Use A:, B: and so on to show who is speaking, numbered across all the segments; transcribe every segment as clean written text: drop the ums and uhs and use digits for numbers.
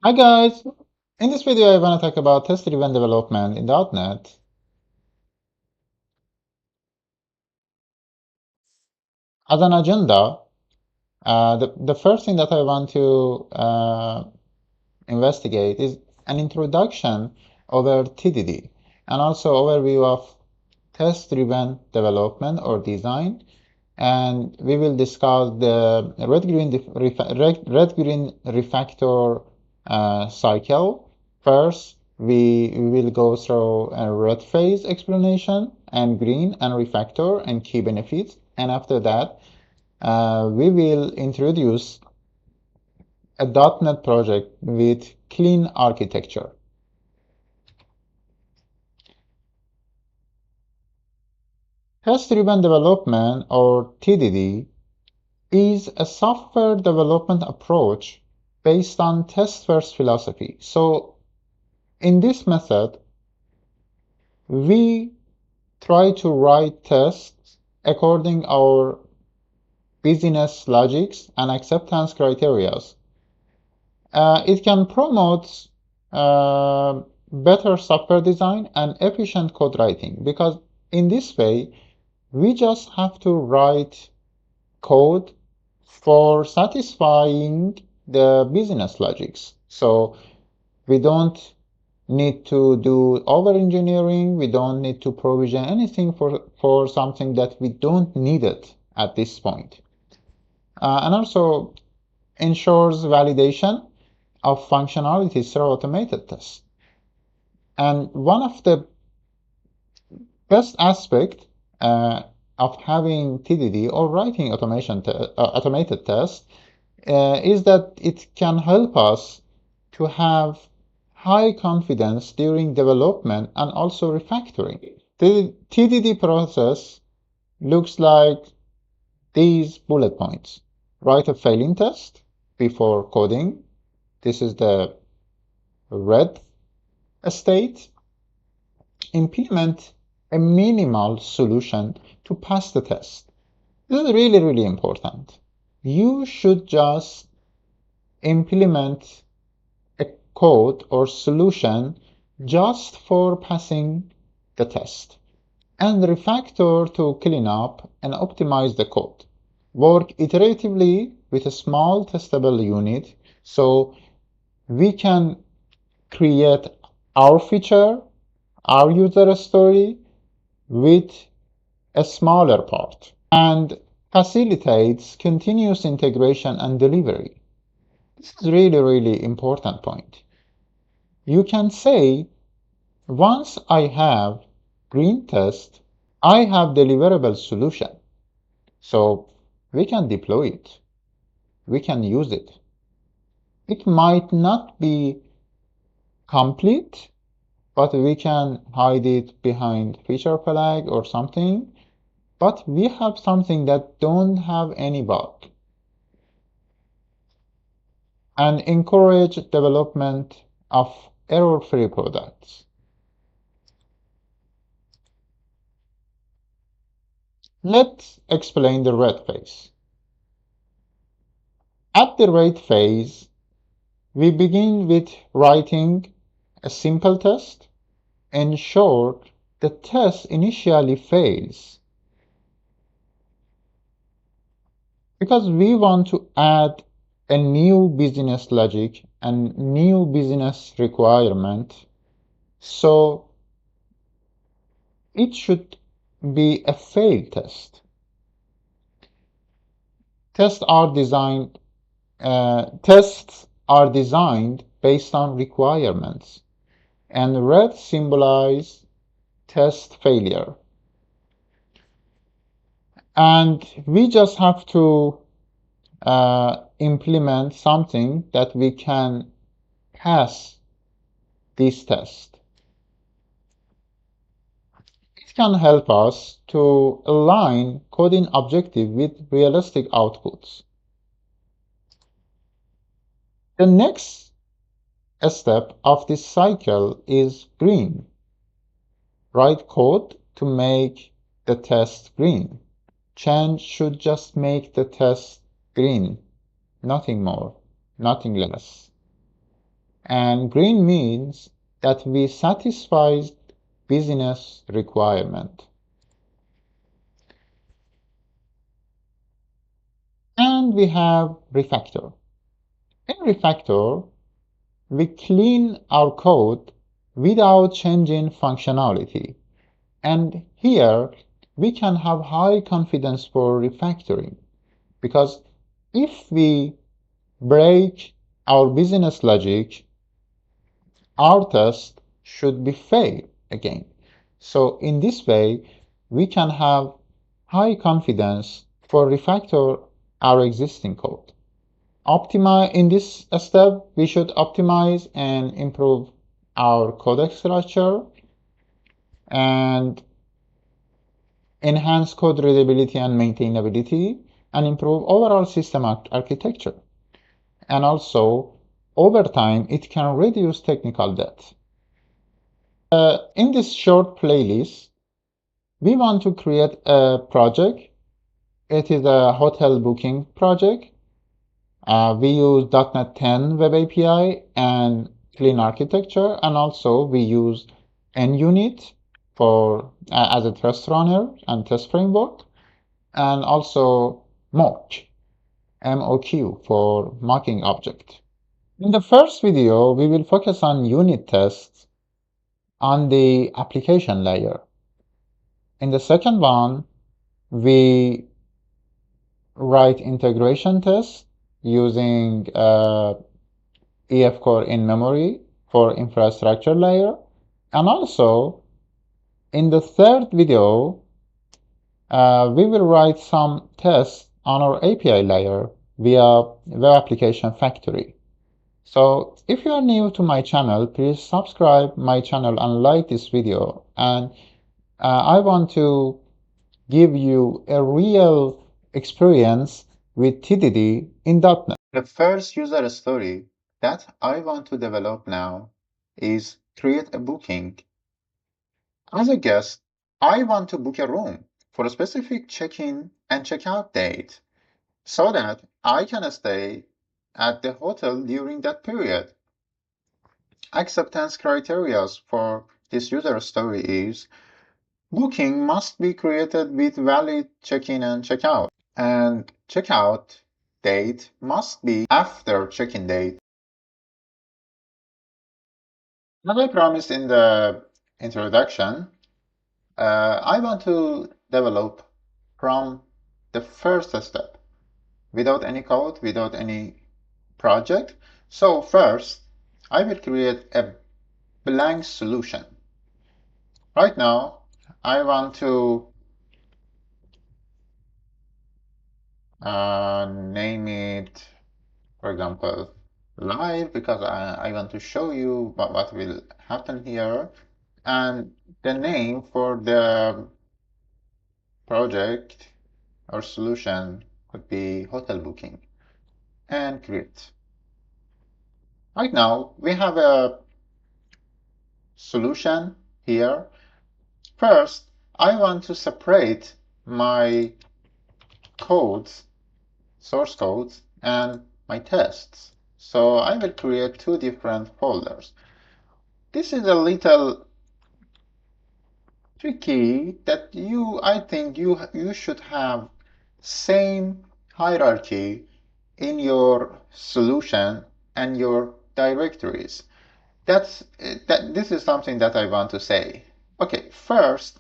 A: Hi guys! In this video I want to talk about test-driven development in .NET. As an agenda, the first thing that I want to investigate is an introduction over TDD and also overview of test-driven development or design. And we will discuss the Red-Green-Refactor cycle. First, we will go through a red phase explanation and green and refactor and key benefits. And after that, we will introduce a .NET project with clean architecture. Test-driven development, or TDD, is a software development approach based on test-first philosophy. So in this method, we try to write tests according our business logics and acceptance criteria. It can promote better software design and efficient code writing, because in this way, we just have to write code for satisfying the business logics. So we don't need to do over engineering. We don't need to provision anything for something that we don't need it at this point. And also ensures validation of functionalities through automated tests. And one of the best aspect of having TDD or writing automated tests is that it can help us to have high confidence during development and also refactoring. The TDD process looks like these bullet points. Write a failing test before coding. This is the red state. Implement a minimal solution to pass the test. This is really, really important. You should just implement a code or solution just for passing the test, and refactor to clean up and optimize the code. Work iteratively with a small testable unit so we can create our feature, our user story with a smaller part, and facilitates continuous integration and delivery. This is really, really important point. You can say, once I have green test, I have deliverable solution. So we can deploy it. We can use it. It might not be complete, but we can hide it behind feature flag or something. But we have something that don't have any bug. And encourage development of error-free products. Let's explain the red phase. At the red phase, we begin with writing a simple test. Ensure the test initially fails, because we want to add a new business logic and new business requirement. So it should be a failed test. Tests are designed based on requirements, and red symbolize test failure. And we just have to implement something that we can pass this test. It can help us to align coding objective with realistic outputs. The next step of this cycle is green. Write code to make the test green. Change should just make the test green, nothing more, nothing less. And green means that we satisfied business requirement. And we have refactor. In refactor, we clean our code without changing functionality. And here we can have high confidence for refactoring, because if we break our business logic, our test should be fail again. So in this way, we can have high confidence for refactor our existing code. In this step, we should optimize and improve our code structure and enhance code readability and maintainability and improve overall system architecture. And also, over time, it can reduce technical debt. In this short playlist, we want to create a project. It is a hotel booking project. We use .NET 10 Web API and clean architecture, and also we use NUnit for as a test runner and test framework, and also Moq, MOQ for mocking object. In the first video, we will focus on unit tests on the application layer. In the second one, we write integration tests using EF core in memory for infrastructure layer. And also, in the third video, we will write some tests on our API layer via Web Application Factory. So if you are new to my channel, please subscribe my channel and like this video. And I want to give you a real experience with TDD in .NET. The first user story that I want to develop now is create a booking. As a guest, I want to book a room for a specific check-in and check-out date so that I can stay at the hotel during that period. Acceptance criteria for this user story is booking must be created with valid check-in and check-out, and check-out date must be after check-in date. As I promised in the introduction, I want to develop from the first step without any code, without any project. So first, I will create a blank solution. Right now, I want to name it, for example, live, because I want to show you what will happen here. And the name for the project or solution could be hotel booking, and create. Right now, we have a solution here. First, I want to separate my codes, source codes, and my tests. So I will create two different folders. This is a little tricky that I think you should have same hierarchy in your solution and your directories. This is something that I want to say. Okay, first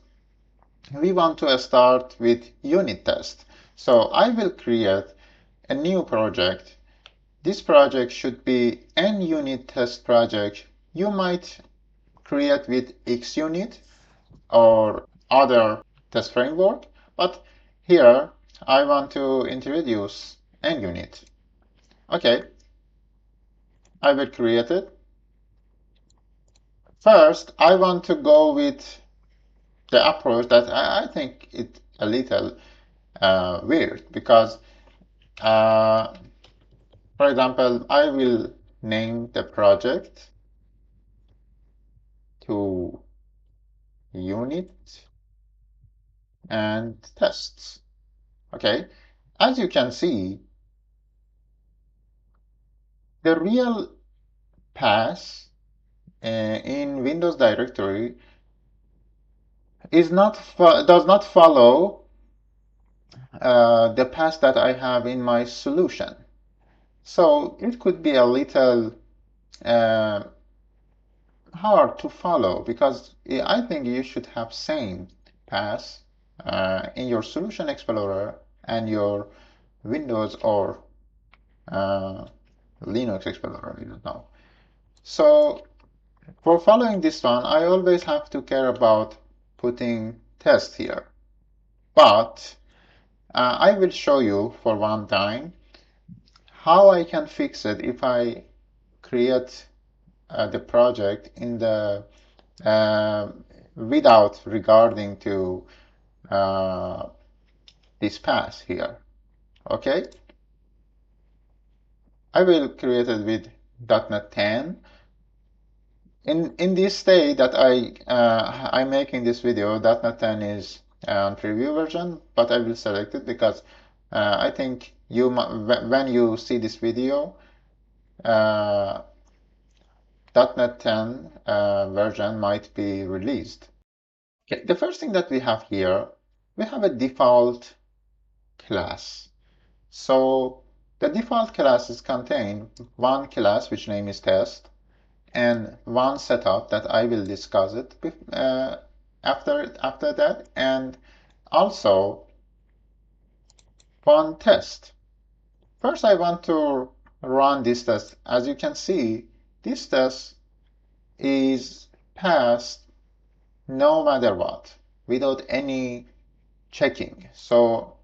A: we want to start with unit test. So I will create a new project. This project should be NUnit test project. You might create with XUnit or other test framework, but here I want to introduce NUnit. Okay, I will create it. First, I want to go with the approach that I think it's a little weird, because for example, I will name the project to unit and tests. Okay, as you can see, the real path in Windows directory does not follow the path that I have in my solution. So it could be a little uh, hard to follow, because I think you should have same path in your Solution Explorer and your Windows or uh, Linux Explorer, I don't know. So for following this one, I always have to care about putting test here. But I will show you for one time how I can fix it if I create the project in the without regarding to this path here. Okay, I will create it with .NET 10. In this state that I'm making this video, .NET 10 is on preview version, but I will select it because I think when you see this video, .NET 10 version might be released. Okay, the first thing that we have here, we have a default class. So the default classes contain one class which name is test, and one setup that I will discuss it after that, and also one test. First, I want to run this test. As you can see, this test is passed no matter what, without any checking. So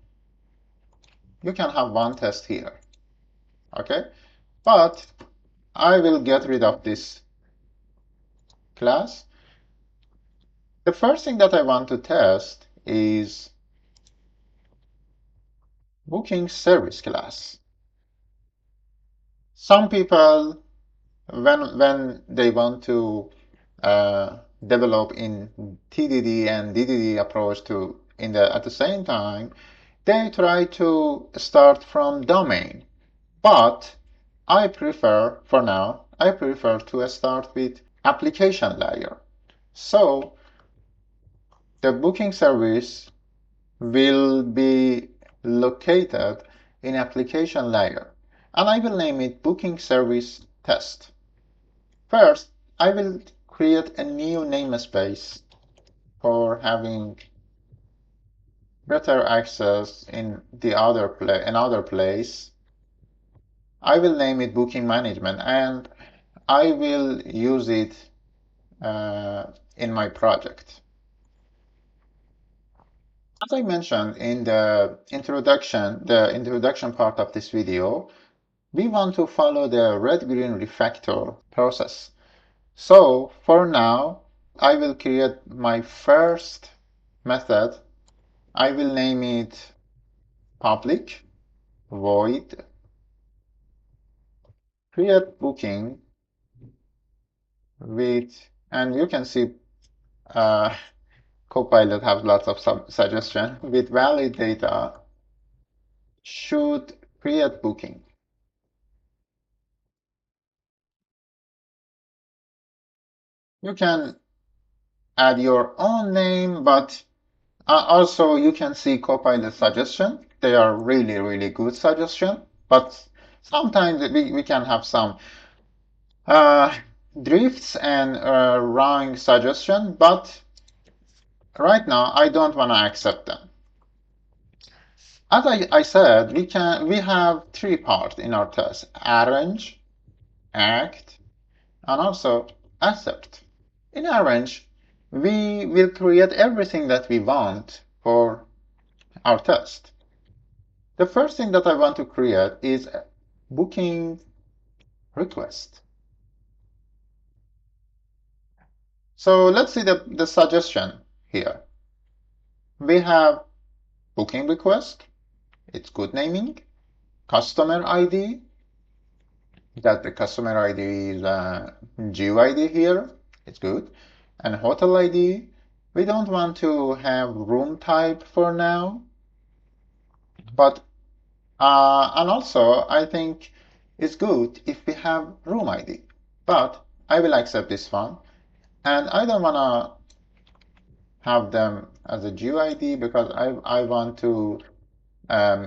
A: you can have one test here, okay? But I will get rid of this class. The first thing that I want to test is booking service class. Some people, when they want to develop in TDD and DDD approach at the same time, they try to start from domain. But for now, I prefer to start with application layer. So the booking service will be located in application layer, and I will name it booking service test. First, I will create a new namespace for having better access in another place. I will name it booking management, and I will use it in my project. As I mentioned in the introduction part of this video, we want to follow the Red-Green-Refactor process. So for now, I will create my first method. I will name it public void create booking and you can see Copilot has lots of suggestions with valid data should create booking. You can add your own name, but also you can see Copilot suggestion. They are really, really good suggestion, but sometimes we can have some drifts and wrong suggestion, but right now I don't want to accept them. As I said, we have three parts in our test: arrange, act, and also accept. In arrange, we will create everything that we want for our test. The first thing that I want to create is a booking request. So let's see the suggestion here. We have booking request, it's good naming, customer ID, that the customer ID is GUID here, it's good, and hotel ID. We don't want to have room type for now, but and also I think it's good if we have room ID. but I will accept this one. And I don't want to have them as a GUID because I want to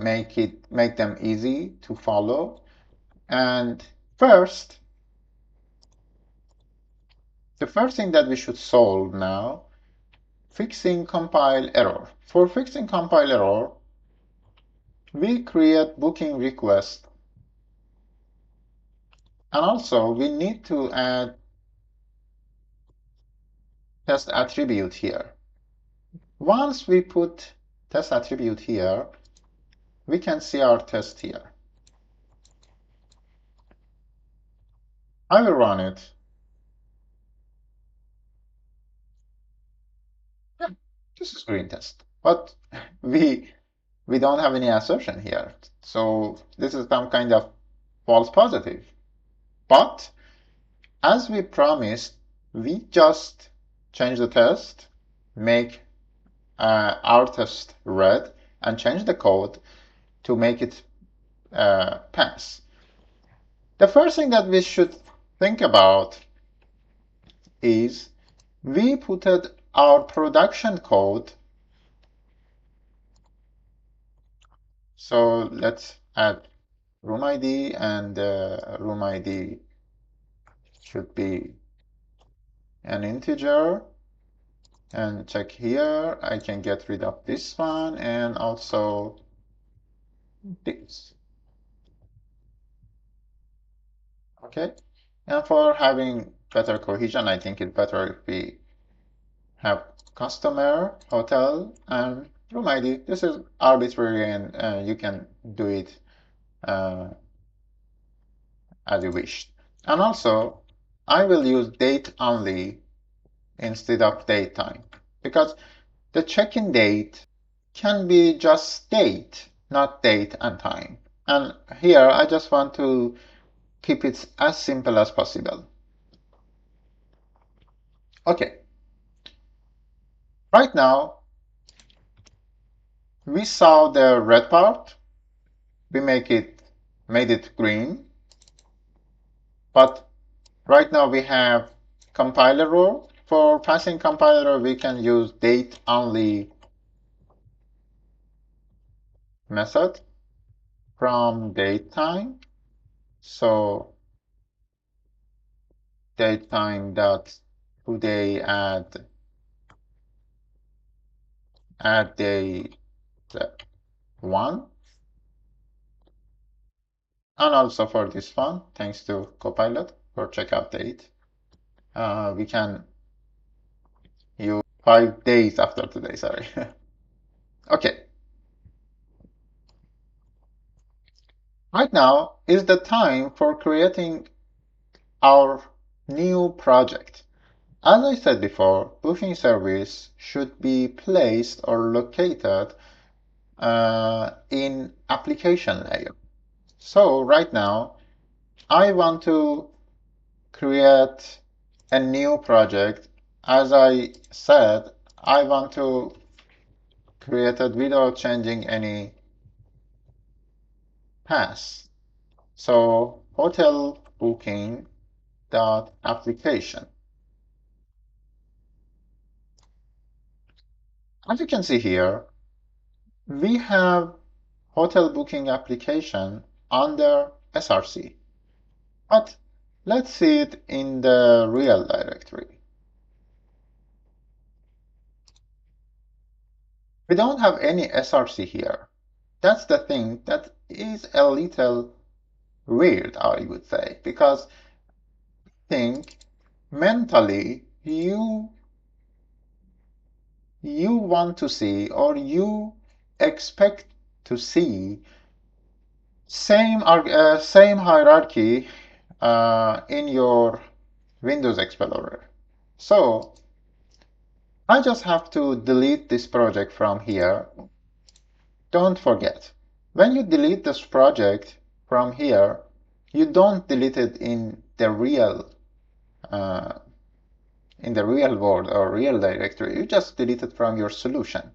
A: make them easy to follow. And first, the first thing that we should solve now, fixing compile error. For fixing compile error, we create booking request. And also, we need to add test attribute here. Once we put test attribute here, we can see our test here. I will run it. Yeah, this is green test. But we don't have any assertion here. So this is some kind of false positive. But as we promised, we just change the test, make our test red, and change the code to make it pass. The first thing that we should think about is we put our production code. So let's add room ID, and room ID should be an integer. And check here, I can get rid of this one and also this. Okay. And for having better cohesion, I think it's better if we have customer, hotel, and room ID. This is arbitrary, and you can do it as you wish. And also, I will use date only instead of date time, because the check-in date can be just date, not date and time. And here, I just want to keep it as simple as possible. Okay. Right now, we saw the red part. We made it green. But right now we have compiler rule. For passing compiler, we can use date only method from datetime. So datetime dot today add date 1. And also for this one, thanks to Copilot for checkout date, we can use 5 days after today, sorry. Okay. Right now is the time for creating our new project. As I said before, booking service should be placed or located in application layer. So right now, I want to create a new project. As I said, I want to create it without changing any path. So hotel booking dot application. As you can see here, we have hotel booking application under SRC. But let's see it in the real directory. We don't have any SRC here. That's the thing that is a little weird, I would say, because I think mentally you want to see, or you expect to see, same hierarchy in your Windows Explorer. So I just have to delete this project from here. Don't forget, when you delete this project from here, you don't delete it uh, in the real world or real directory. You just delete it from your solution.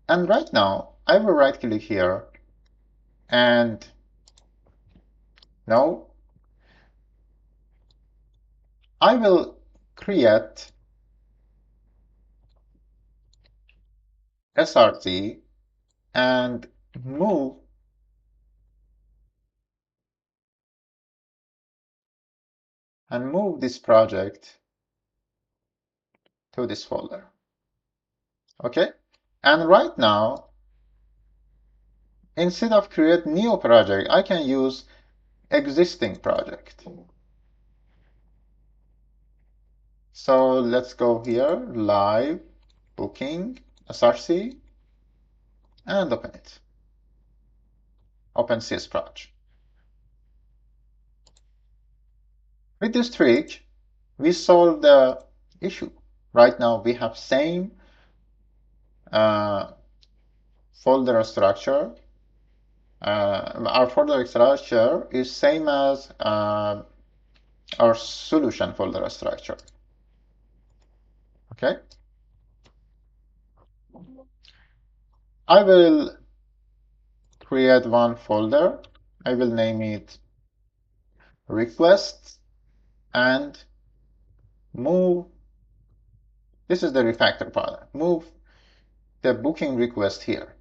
A: And right now, I will right click here and no, I will create SRT and move this project to this folder. Okay, and right now, instead of create new project, I can use existing project. So let's go here, live booking SRC, and open it. Open CS project. With this trick, we solve the issue. Right now, we have same folder structure. Our folder structure is same as our solution folder structure. Okay. I will create one folder. I will name it requests and move. This is the refactor part. Move the booking request here.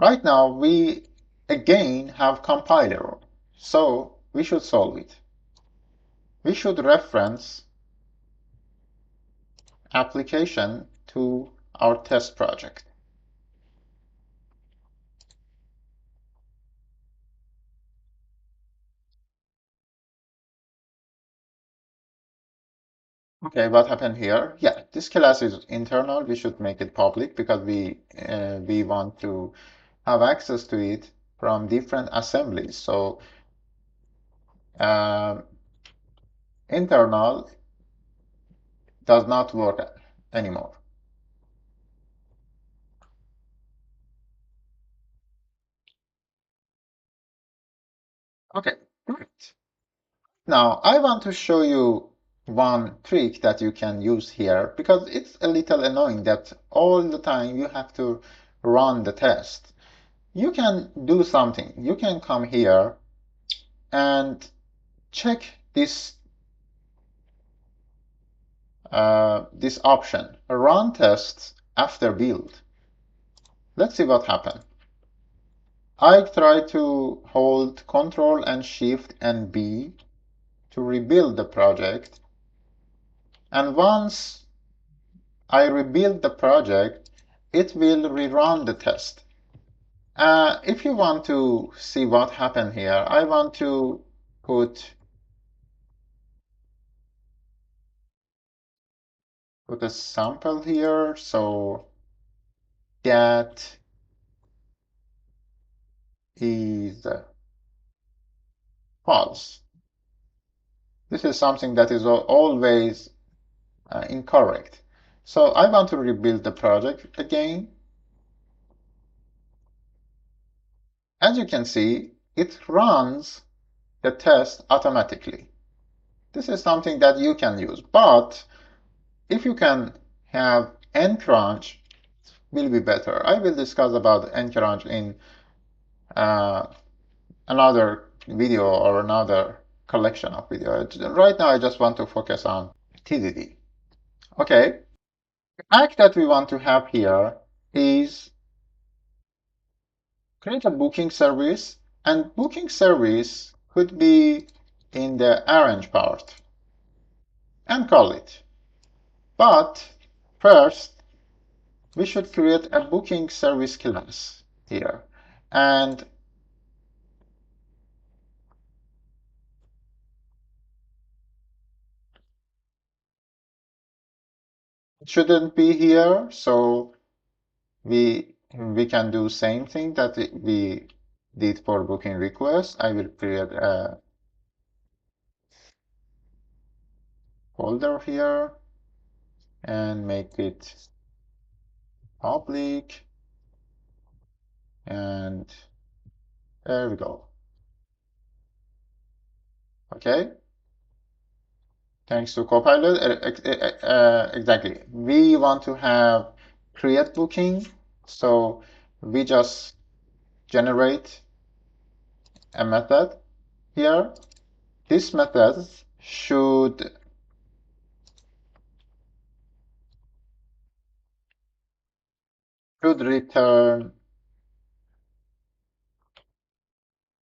A: Right now, we again have compiler, so we should solve it. We should reference application to our test project. Okay, what happened here? Yeah, this class is internal. We should make it public because we want to have access to it from different assemblies. So internal does not work anymore. Okay, great. Now I want to show you one trick that you can use here because it's a little annoying that all the time you have to run the test. You can do something. You can come here and check this this option, run tests after build. Let's see what happened. I try to hold Control and Shift and B to rebuild the project. And once I rebuild the project, it will rerun the test. If you want to see what happened here, I want to put a sample here. So that is false. This is something that is always incorrect. So I want to rebuild the project again. As you can see, it runs the test automatically. This is something that you can use, but if you can have ncrunch, will be better. I will discuss about ncrunch in another video or another collection of videos. Right now, I just want to focus on TDD. Okay, the act that we want to have here is create a booking service, and booking service could be in the arrange part and call it. But first, we should create a booking service class here. And it shouldn't be here, so we can do same thing that we did for booking request. I will create a folder here and make it public, and there we go. Okay, thanks to Copilot. Exactly, we want to have create booking, so we just generate a method here. This method should return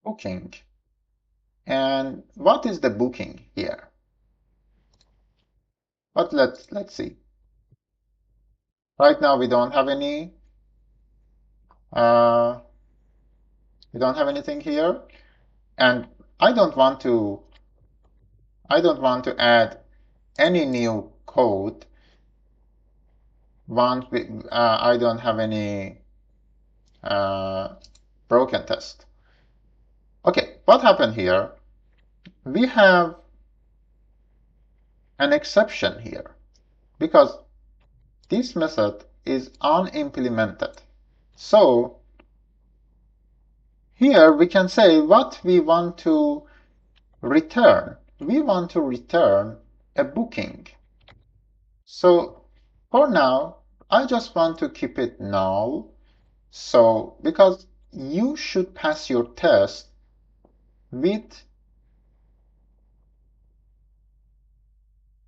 A: booking. And what is the booking here? But let's see. Right now we don't have any we don't have anything here, and I don't want to add any new code once I don't have any broken test. Okay, what happened here? We have an exception here because this method is unimplemented. So here we can say what we want to return. We want to return a booking. So for now, I just want to keep it null. So because you should pass your test with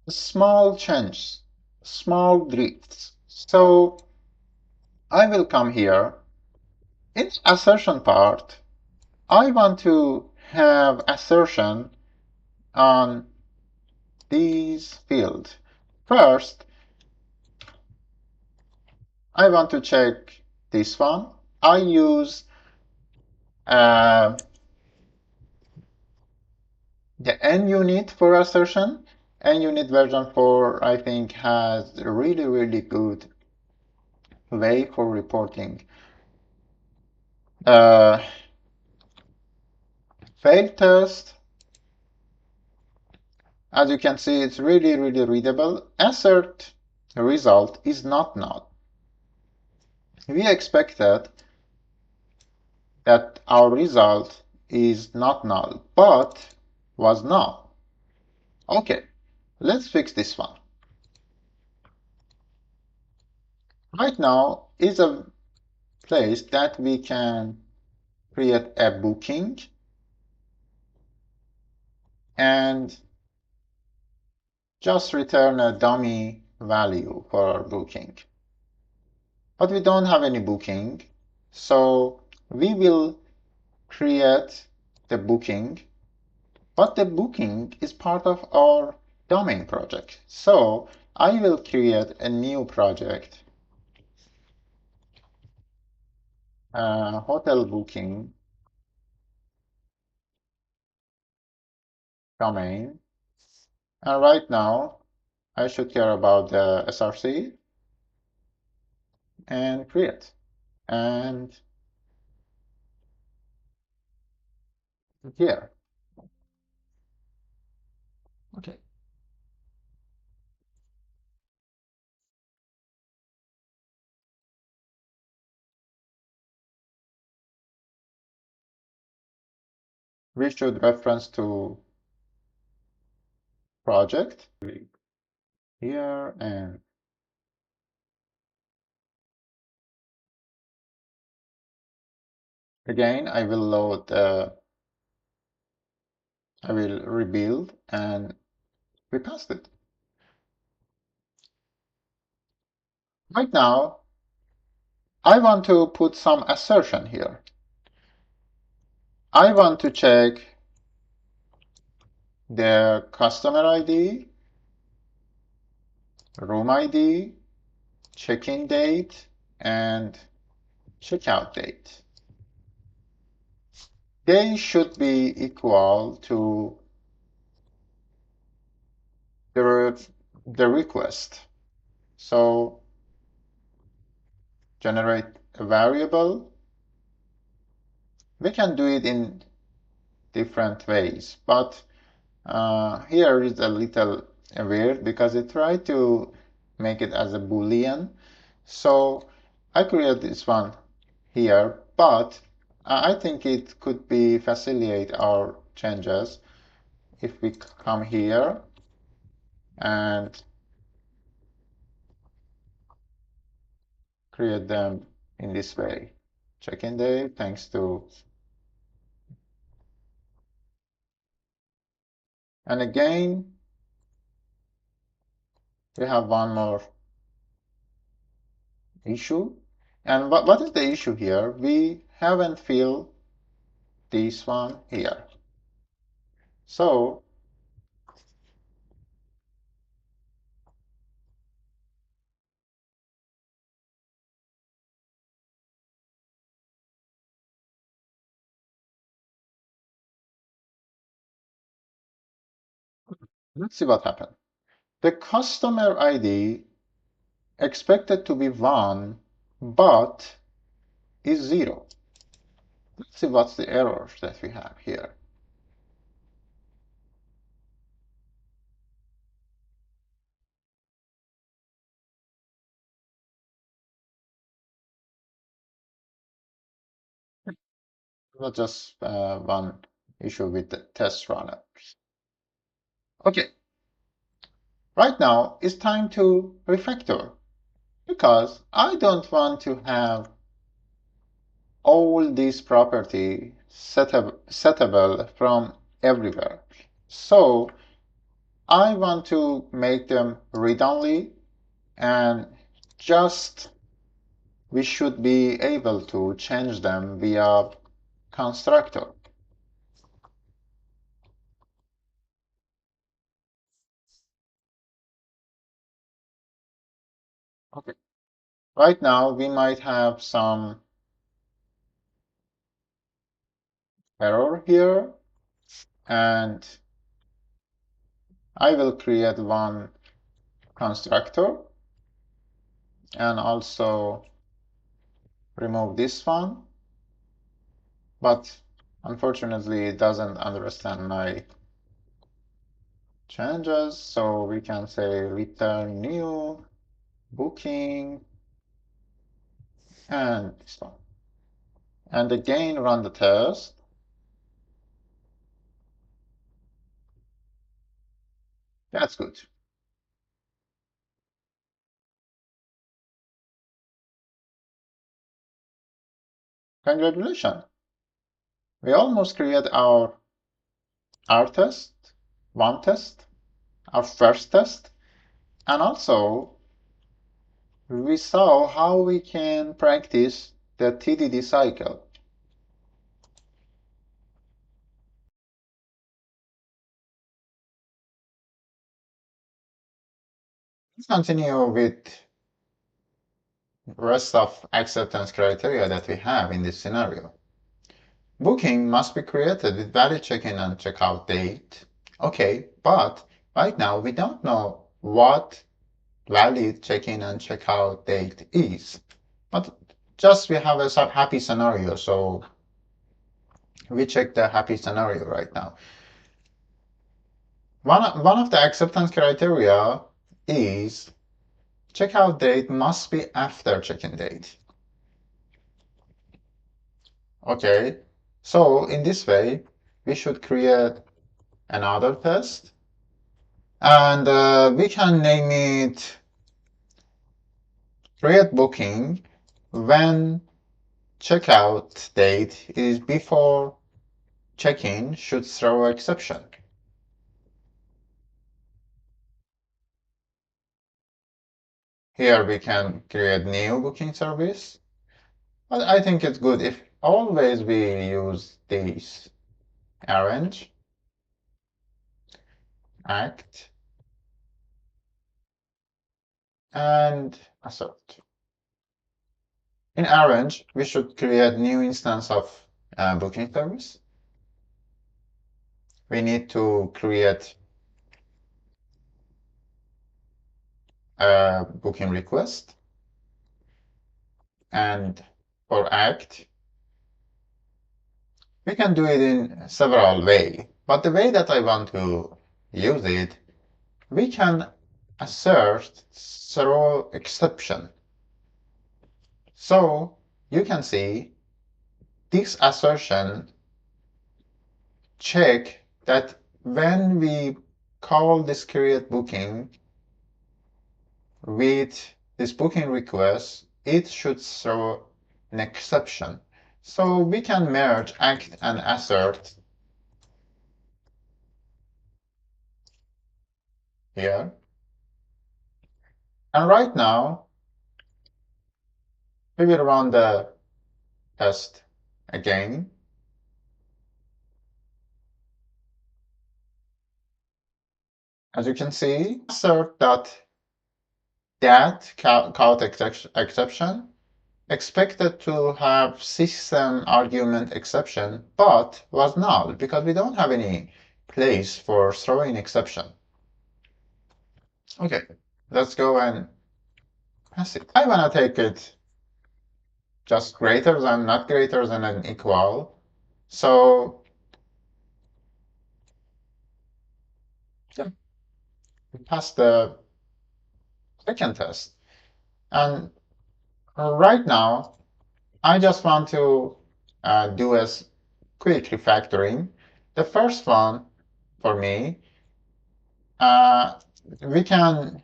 A: small changes, small drifts. So I will come here. In assertion part, I want to have assertion on these fields. First, I want to check this one. I use the NUnit for assertion. NUnit version 4, I think, has a really good way for reporting failed test. As you can see, it's really readable. Assert result is not null. We expected that our result is not null, but was null. Okay, let's fix this one. Right now is a place that we can create a booking and just return a dummy value for our booking. But we don't have any booking, so we will create the booking, but the booking is part of our domain project. So I will create a new project, hotel booking domain. And right now, I should care about the SRC and create. And here. Okay. We should reference to project here, and again, I will load I will rebuild and we passed it. Right now, I want to put some assertion here. I want to check the customer ID, room ID, check-in date, and checkout date. They should be equal to the request. So generate a variable. We can do it in different ways, but here is a little weird because it tried to make it as a Boolean. So I create this one here, but I think it could be facilitate our changes if we come here and create them in this way. Check-in day, thanks to And again, we have one more issue. And what is the issue here? We haven't filled this one here. So let's see what happened. The customer ID expected to be 1, but is 0. Let's see what's the error that we have here. Not just one issue with the test runners. Okay, right now it's time to refactor because I don't want to have all these properties settable from everywhere. So I want to make them read-only, and just we should be able to change them via constructor. Okay. Right now we might have some error here, and I will create one constructor and also remove this one, but unfortunately it doesn't understand my changes, so we can say return new booking and this one. And again run the test. That's good. Congratulations. We almost create our test, one test, our first test, and also we saw how we can practice the TDD cycle. Let's continue with rest of acceptance criteria that we have in this scenario. Booking must be created with valid check-in and checkout date. Okay, but right now we don't know what valid check-in and checkout date is. But just we have a happy scenario, so we check the happy scenario right now. One of the acceptance criteria is checkout date must be after check-in date. Okay, so in this way, we should create another test, and we can name it create booking when checkout date is before check-in should throw exception. Here we can create new booking service, but I think it's good if always we use these arrange, act, and assert. In arrange, we should create new instance of booking service. We need to create a booking request, and for act, we can do it in several ways. But the way that I want to use it, we can assert throw exception. So you can see this assertion check that when we call this create booking with this booking request, it should throw an exception. So we can merge act and assert here. And right now, we will run the test again. As you can see, assert that count exception expected to have system argument exception, but was null because we don't have any place for throwing exception. Okay, let's go and pass it. I want to take it just greater than, not greater than, and equal. So yeah, we pass the second test. And right now, I just want to do a quick refactoring. The first one for me, uh, we can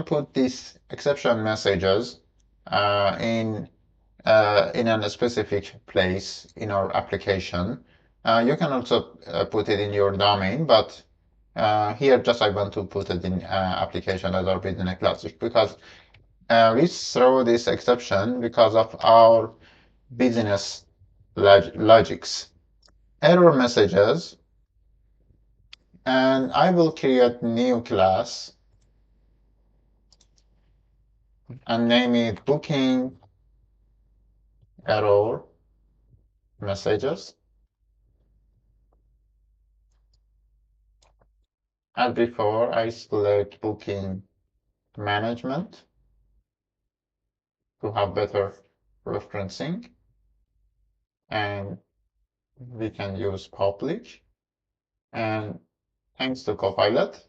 A: put these exception messages in a specific place in our application. You can also put it in your domain, but here just I want to put it in application as our business logic because we throw this exception because of our business logics. Error messages, and I will create new class and name it booking error messages. As before, I select booking management to have better referencing, and we can use public. And thanks to Copilot,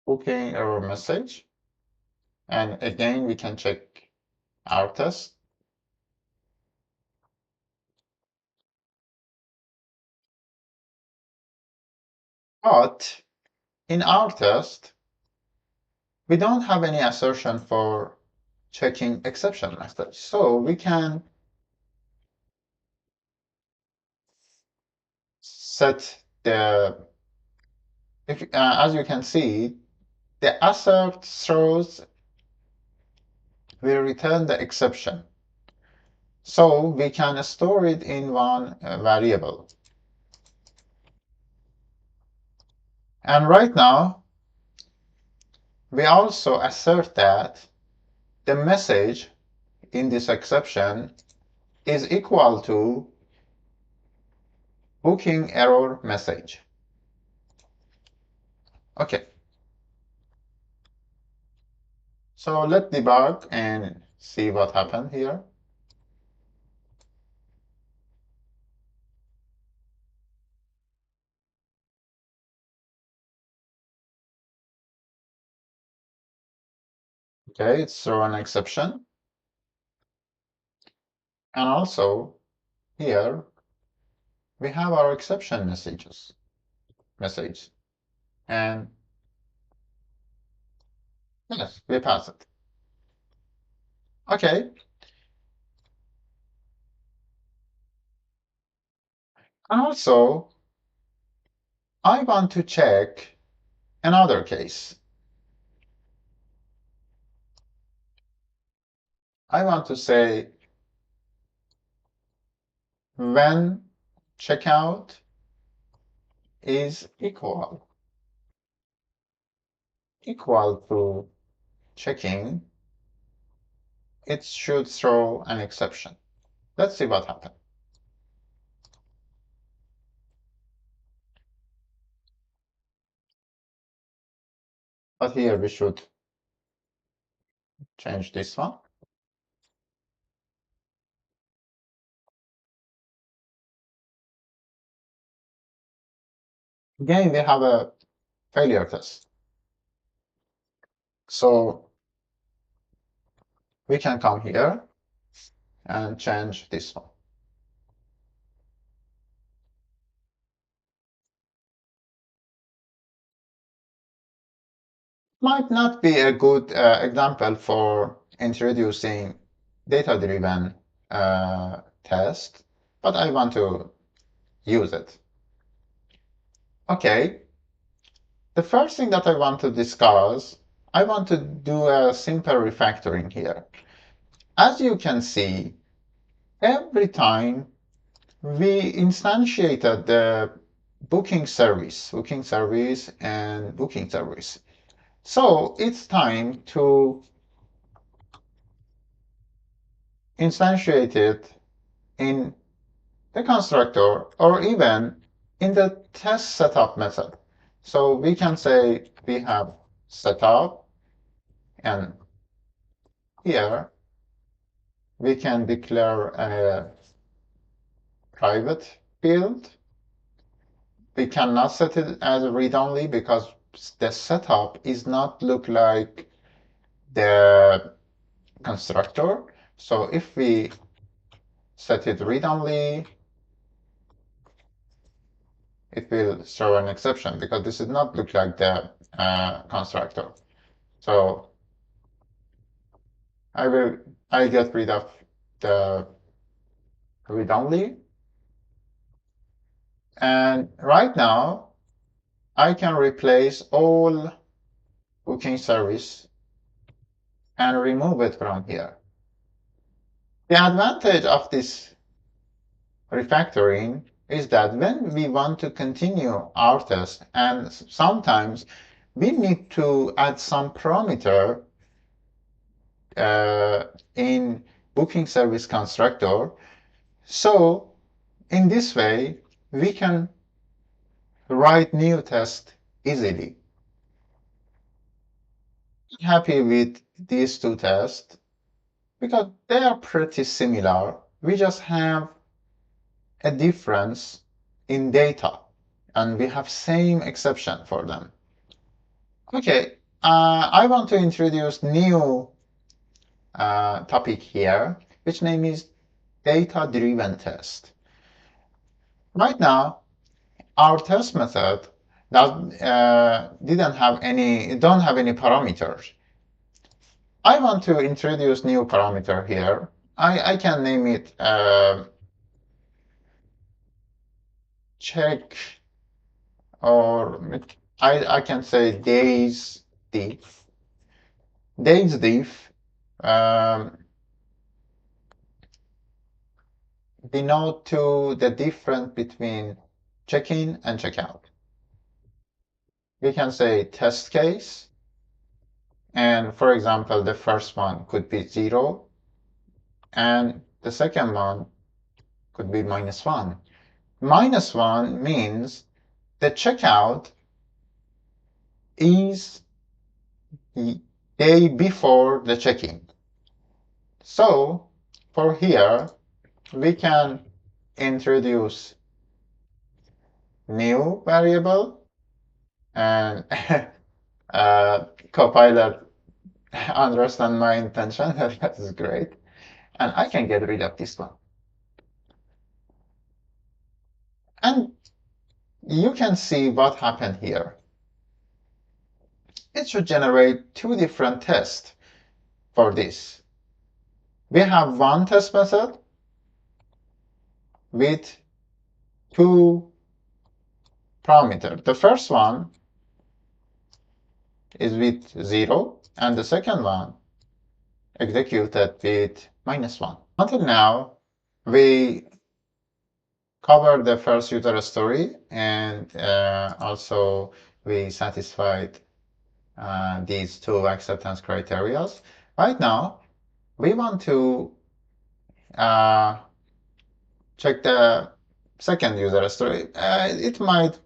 A: booking error message. And again, we can check our test. But in our test, we don't have any assertion for checking exception message. So we can set the, as you can see, the assert throws will return the exception. So we can store it in one variable. And right now, we also assert that the message in this exception is equal to booking error message. Okay. So let's debug and see what happened here. Okay, it's throw an exception. And also here we have our exception message. And yes, we pass it. Okay. And also I want to check another case. I want to say when checkout is equal to checking, it should throw an exception. Let's see what happens. But here we should change this one. Again, we have a failure test. So we can come here and change this one. Might not be a good example for introducing data-driven test, but I want to use it. Okay, the first thing that I want to discuss, I want to do a simple refactoring here. As you can see, every time we instantiated the booking service, and booking service. So it's time to instantiate it in the constructor or even in the test setup method. So we can say we have setup, and here we can declare a private field. We cannot set it as read-only because the setup is not look like the constructor. So if we set it read-only, it will throw an exception because this does not look like the constructor. So I get rid of the read-only. And right now, I can replace all booking service and remove it from here. The advantage of this refactoring is that when we want to continue our test, and sometimes we need to add some parameter in booking service constructor. So in this way, we can write new test easily. I'm happy with these two tests because they are pretty similar. We just have a difference in data, and we have same exception for them. Okay, I want to introduce new topic here, which name is data-driven test. Right now, our test method don't have any parameters. I want to introduce new parameter here. I can name it check, or I can say days diff. Days diff denote to the difference between check-in and check-out. We can say test case, and for example, the first one could be 0, and the second one could be -1. -1 means the checkout is the day before the check-in. So for here, we can introduce new variable, and Copilot understand my intention. That is great. And I can get rid of this one. And you can see what happened here. It should generate two different tests for this. We have one test method with two parameters. The first one is with 0, and the second one executed with -1. Until now, we covered the first user story, and also we satisfied these two acceptance criteria. Right now, we want to check the second user story. It might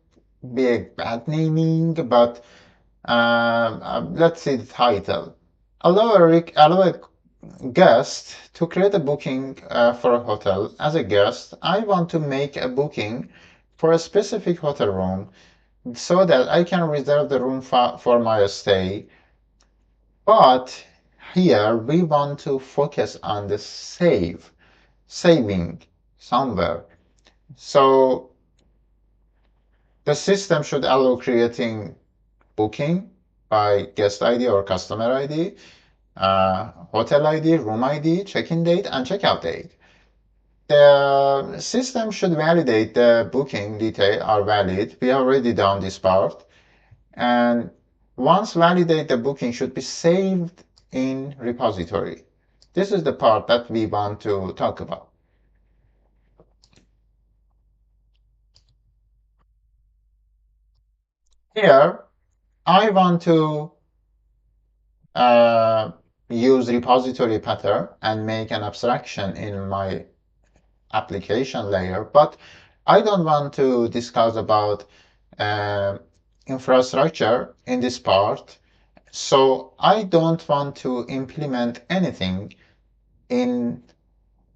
A: be a bad naming, but let's see the title. Allow a guest to create a booking for a hotel. As a guest, I want to make a booking for a specific hotel room so that I can reserve the room for my stay. But here we want to focus on the saving somewhere. So the system should allow creating booking by guest ID or customer ID, hotel ID, room ID, check-in date, and checkout date. The system should validate the booking details are valid. We have already done this part. And once validate, the booking should be saved in repository. This is the part that we want to talk about. Here, I want to use repository pattern and make an abstraction in my application layer, but I don't want to discuss about uh, infrastructure in this part. So I don't want to implement anything in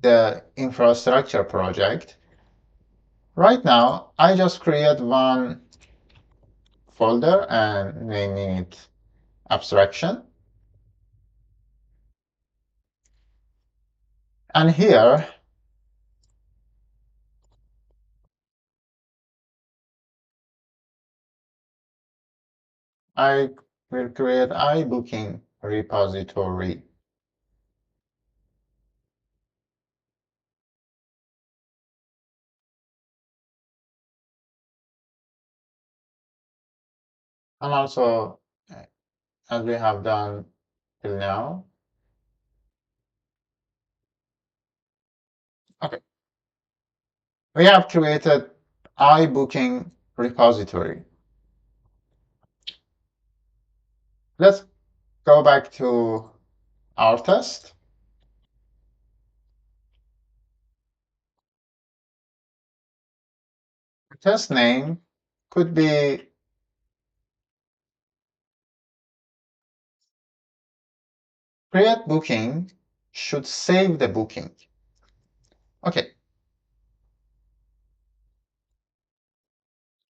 A: the infrastructure project. Right now, I just create one folder and name it abstraction. And here, I will create iBooking repository. And also, as we have done till now, okay, we have created iBooking repository. Let's go back to our test. The test name could be create booking should save the booking. Okay,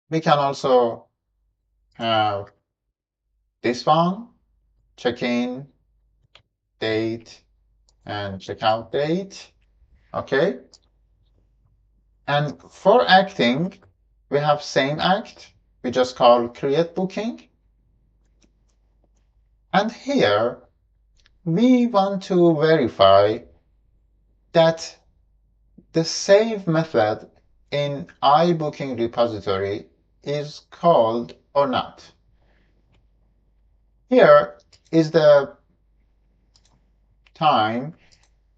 A: we can also have this one, check-in date and checkout date. Okay, and for acting, we have same act. We just call create booking. And here, we want to verify that the save method in iBooking repository is called or not. Here is the time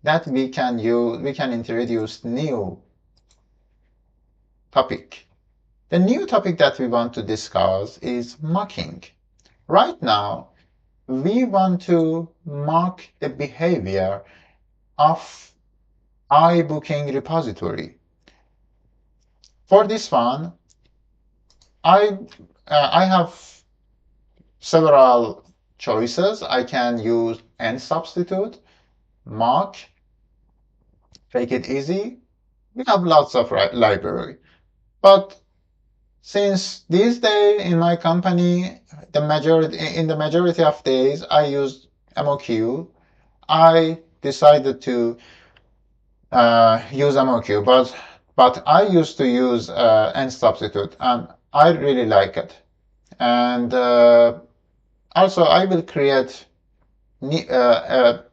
A: that we can introduce new topic. The new topic that we want to discuss is mocking. Right now, we want to mock the behavior of iBooking repository. For this one, I have several choices. I can use n substitute, mock, make it easy. We have lots of library. But since these days in my company, in the majority of days, I use MOQ. I decided to use MOQ, but I used to use n substitute, and I really like it. And also, I will create a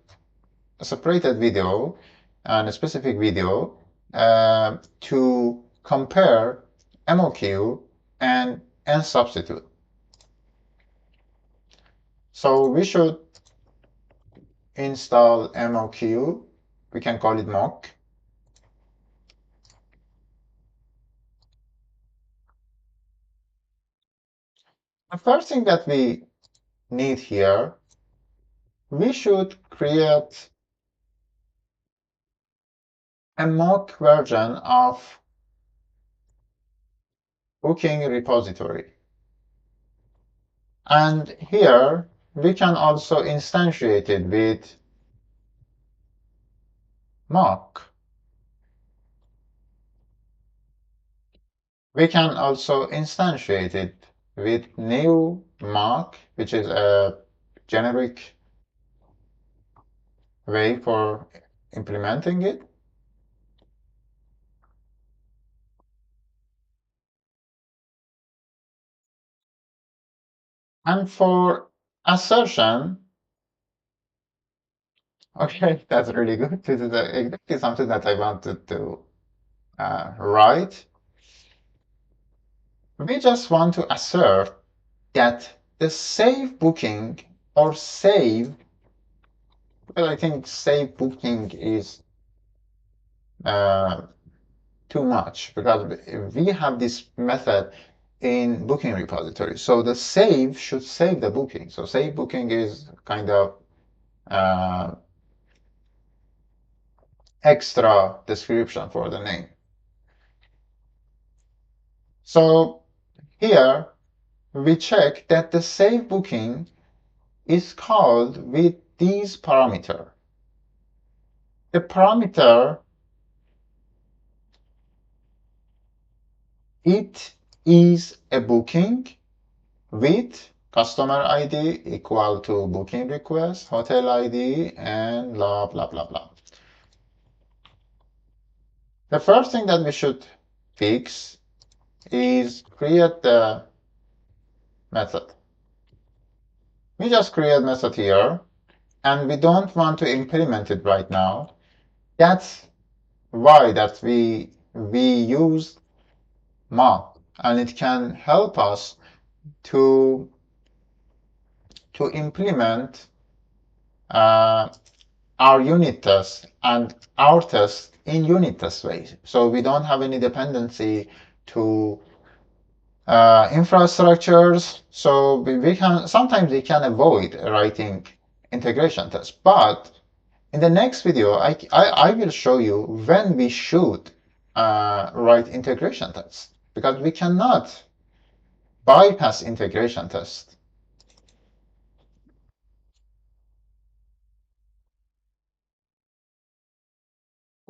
A: separated video and a specific video to compare MOQ and n substitute. So we should install MOQ. We can call it mock. The first thing that we need here, we should create a mock version of booking repository. And here we can also instantiate it with mock. We can also instantiate it with new Moq, which is a generic way for implementing it. And for assertion. Okay, that's really good. This is exactly something that I wanted to write. We just want to assert that the save booking or save, well, I think save booking is uh, too much because we have this method in booking repository. So the save should save the booking. So save booking is kind of uh, extra description for the name. So here we check that the save booking is called with these parameter. The parameter, it is a booking with customer ID equal to booking request, hotel ID, and blah, blah, blah, blah. The first thing that we should fix is create the method. We just create method here, and we don't want to implement it right now. That's why that we use Moq, and it can help us to implement our unit test and our test in unit test ways. So we don't have any dependency to infrastructures. So we can sometimes we can avoid writing integration tests. But in the next video, I will show you when we should write integration tests because we cannot bypass integration tests.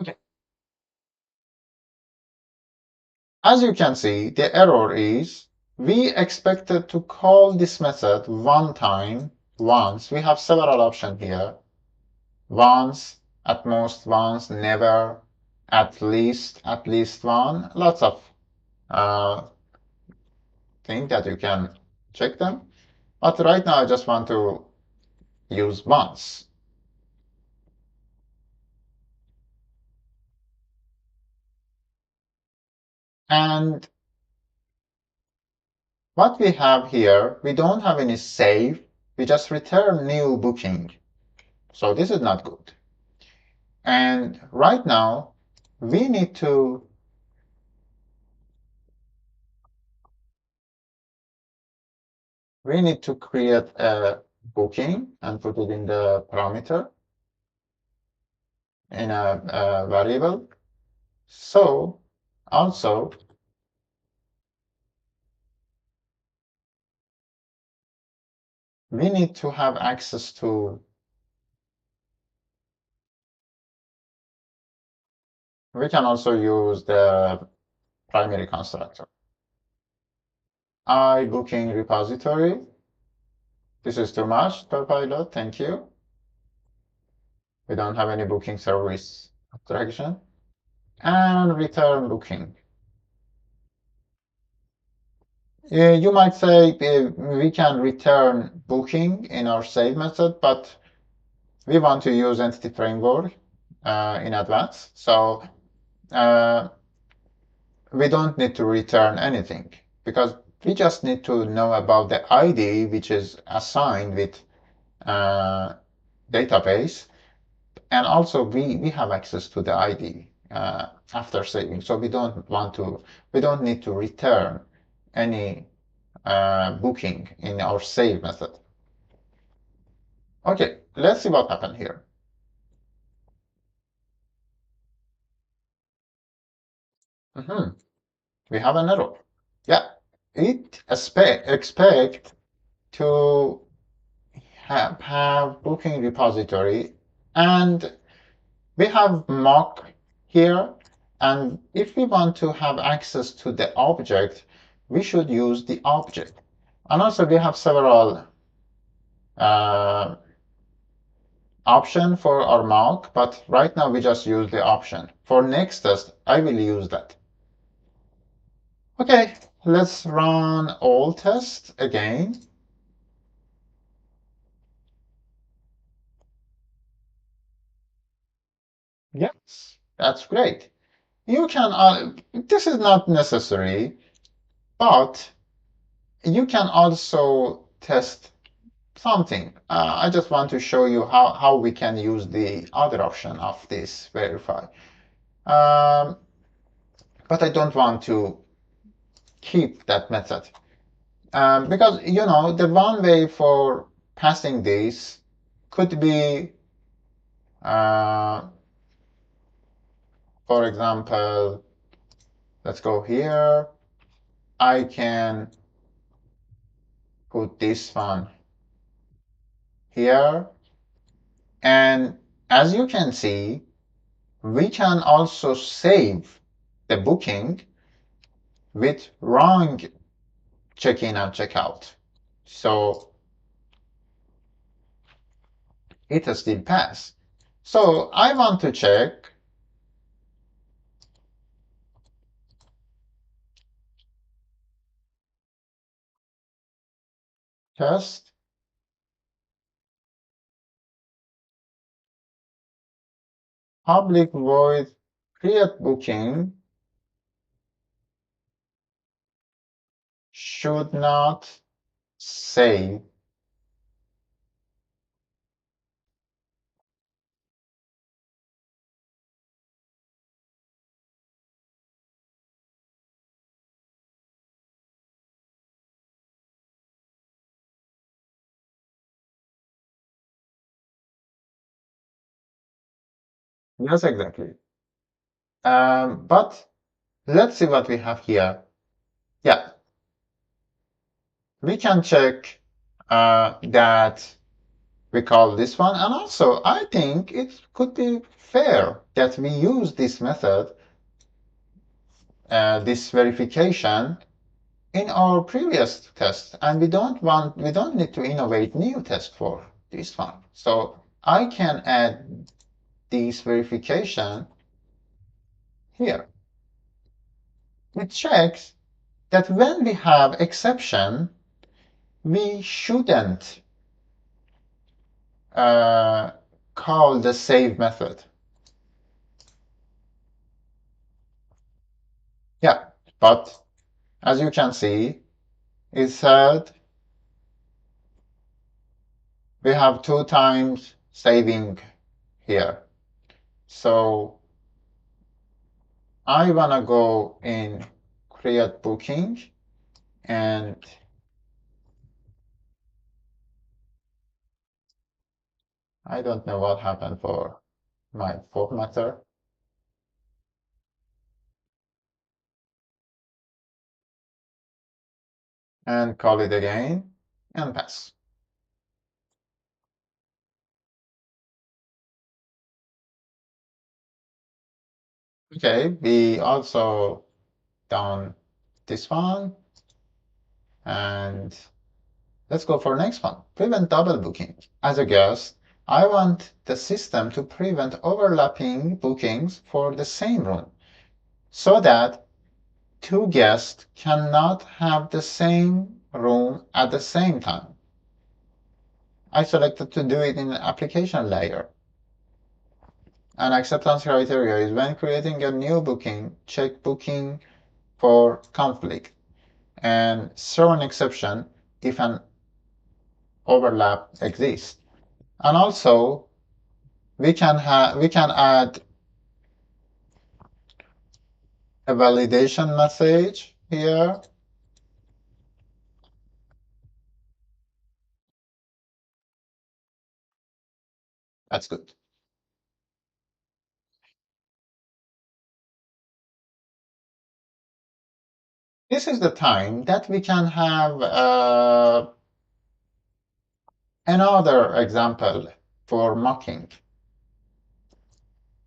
A: Okay. As you can see, the error is we expected to call this method one time, once. We have several options here. Once, at most once, never, at least one. Lots of uh, things that you can check them. But right now, I just want to use once. And what we have here, we don't have any save. We just return new booking. So this is not good. And right now, we need to create a booking and put it in the parameter in a variable. So also we need to have access to, we can also use the primary constructor. Booking repository. This is too much per pilot, thank you. We don't have any booking service abstraction. And return booking. You might say we can return booking in our save method, but we want to use entity framework in advance. So we don't need to return anything because we just need to know about the ID, which is assigned with database. And also we have access to the ID after saving. So we don't need to return any booking in our save method. Okay, let's see what happened here. We have an error. Yeah, it expect to have booking repository, and we have mock here. And if we want to have access to the object, we should use the object. And also we have several option for our mock, but right now we just use the option. For next test, I will use that. Okay, let's run all tests again. Yes, that's great. You can, this is not necessary, but you can also test something. I just want to show you how we can use the other option of this verify. Um, but I don't want to keep that method. Because, the one way for passing this could be, uh, for example, let's go here. I can put this one here. And as you can see, we can also save the booking with wrong check-in and check-out. So it still pass. So I want to check test public void create booking should not save. Yes, exactly. But let's see what we have here. Yeah, we can check that we call this one. And also, I think it could be fair that we use this method, this verification, in our previous test, and we don't need to innovate new test for this one. So I can add this verification here. It checks that when we have exception, we shouldn't uh, call the save method. Yeah, but as you can see, it said we have 2 times saving here. So I want to go in create booking, and I don't know what happened for my formatter, and call it again and pass. Okay, we also done this one, and let's go for next one. Prevent double booking. As a guest, I want the system to prevent overlapping bookings for the same room so that 2 guests cannot have the same room at the same time. I selected to do it in the application layer. An acceptance criteria is when creating a new booking, check booking for conflict and throw an exception if an overlap exists. And also, we can add a validation message here. That's good. This is the time that we can have another example for mocking.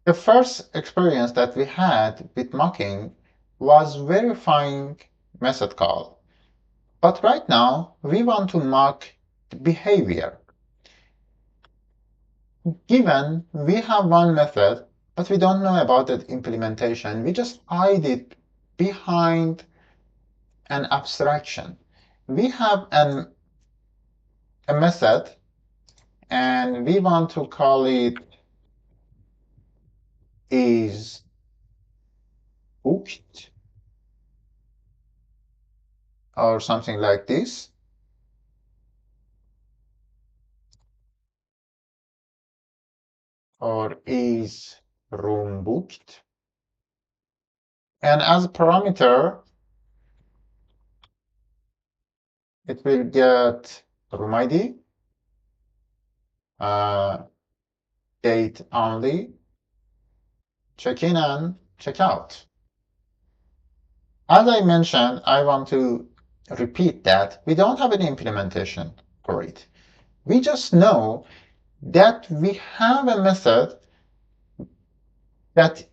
A: The first experience that we had with mocking was verifying method call. But right now, we want to mock the behavior. Given we have one method, but we don't know about the implementation, we just hide it behind an abstraction. We have a method, and we want to call it is booked or something like this. Or is room booked? And as a parameter, it will get room ID, date only, check-in and check-out. As I mentioned, I want to repeat that we don't have any implementation for it. We just know that we have a method that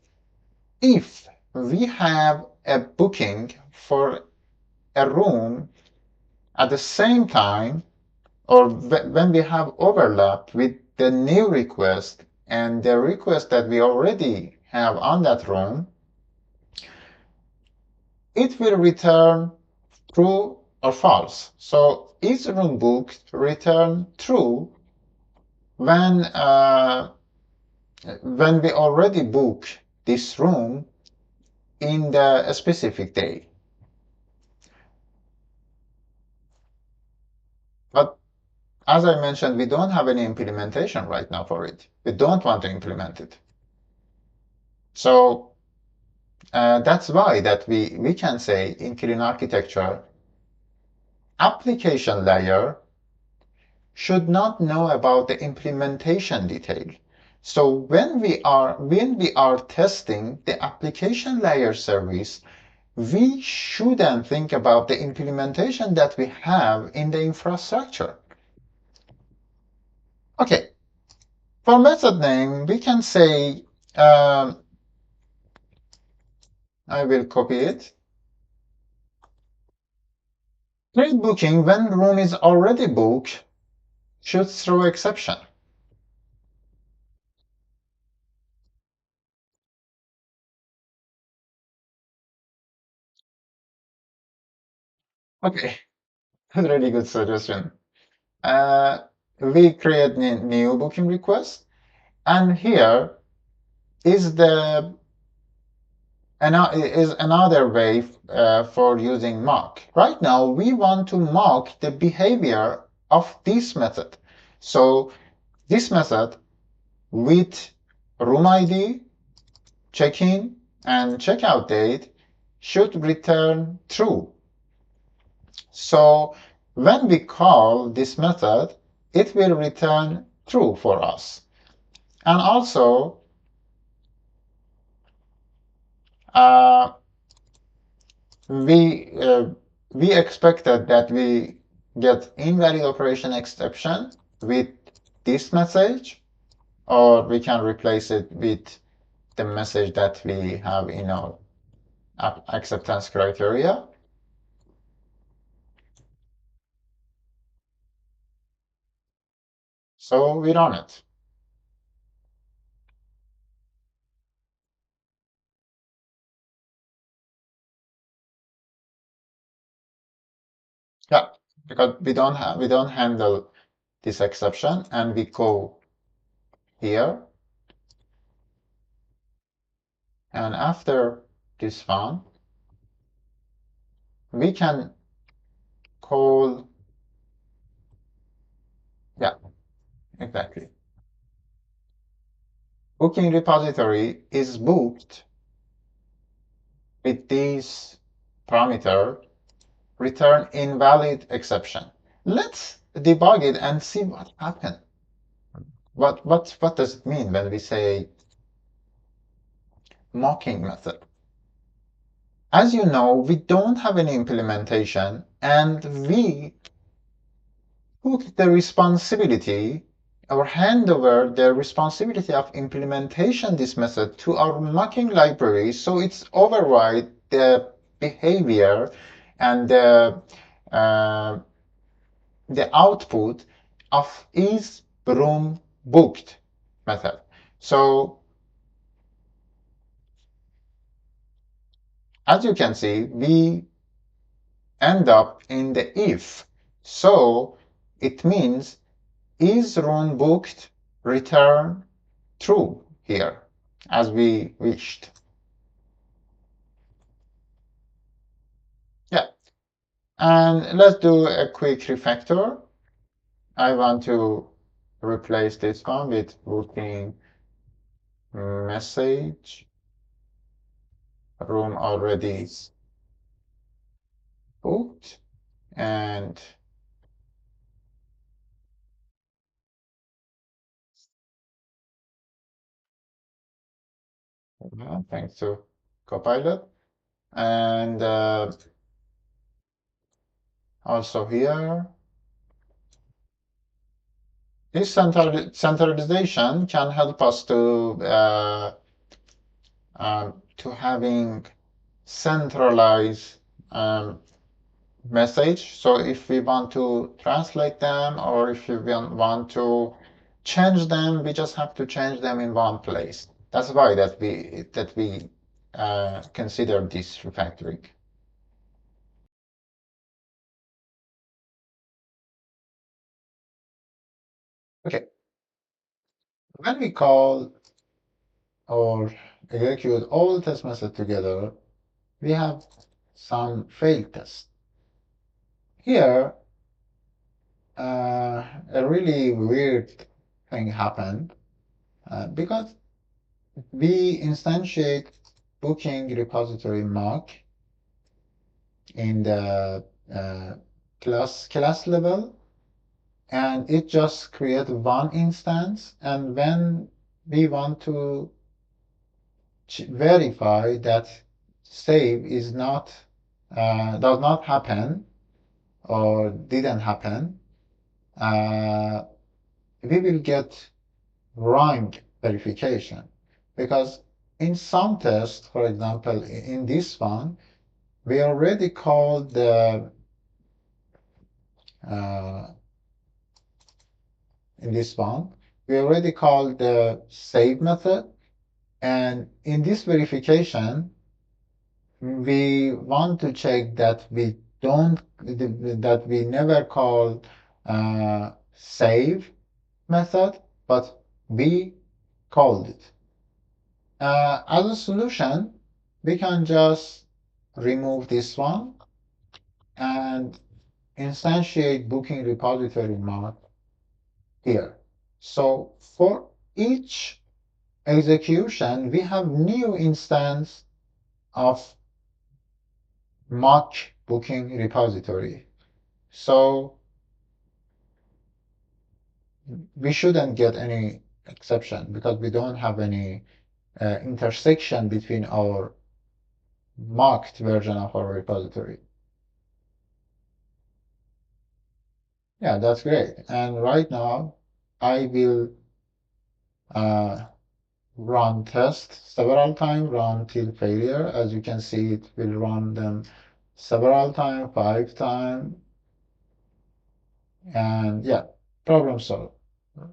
A: if we have a booking for a room at the same time, or when we have overlap with the new request and the request that we already have on that room, it will return true or false. So is room booked return true when we already book this room in the specific day. But as I mentioned, we don't have any implementation right now for it. We don't want to implement it. So that's why that we can say in clean architecture, application layer should not know about the implementation detail. So when we are testing the application layer service, we shouldn't think about the implementation that we have in the infrastructure. Okay, for method name, we can say, I will copy it. Create booking when room is already booked should throw exception. Okay, really good suggestion. We create new booking request, and here is another way for using mock. Right now, we want to mock the behavior of this method. So this method with room ID, check-in, and checkout date should return true. So when we call this method, it will return true for us. And also, uh, we we expected that we get invalid operation exception with this message, or we can replace it with the message that we have in our acceptance criteria. So we run it. Yeah, because we don't handle this exception, and we go here, and after this one, we can call, yeah, exactly. Booking repository is booked with this parameter, return invalid exception. Let's debug it and see what happened. What does it mean when we say mocking method? As you know, we don't have any implementation, and we took the responsibility or hand over the responsibility of implementation this method to our mocking library, so it's override the behavior and uh, the output of is room booked method. So as you can see, we end up in the if. So it means is room booked return true here. as we wished. Yeah, and let's do a quick refactor. I want to replace this one with booking message room already booked, and thanks to Copilot. And also here, this centralization can help us to having centralized message. So if we want to translate them or if we want to change them, we just have to change them in one place. That's why that we consider this refactoring. Okay, when we call or execute all test methods together, we have some failed tests. Here, a really weird thing happened because we instantiate booking repository Moq in the class level, and it just creates one instance. And when we want to verify that save is not does not happen or didn't happen, uh, we will get wrong verification because in some tests, for example, in this one, we already called the uh, in this one, we already called the save method, and in this verification, we want to check that we don't that we never call save method, but we called it. As a solution, we can just remove this one and instantiate booking repository mod here. So for each execution, we have new instance of Moq booking repository. So we shouldn't get any exception because we don't have any intersection between our mocked version of our repository. Yeah, that's great. And right now, I will uh, run test several times, run till failure. As you can see, it will run them several times, 5 times. And yeah, problem solved.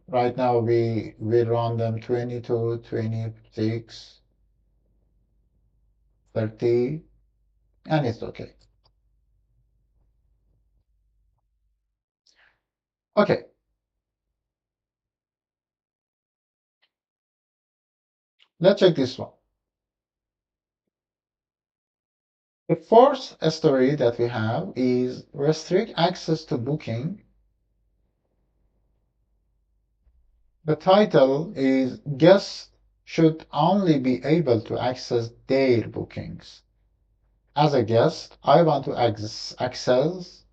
A: Right now, we will run them 22, 26, 30, and it's okay. Okay, let's check this one. The fourth story that we have is restrict access to booking. The title is guests should only be able to access their bookings. As a guest, I want to access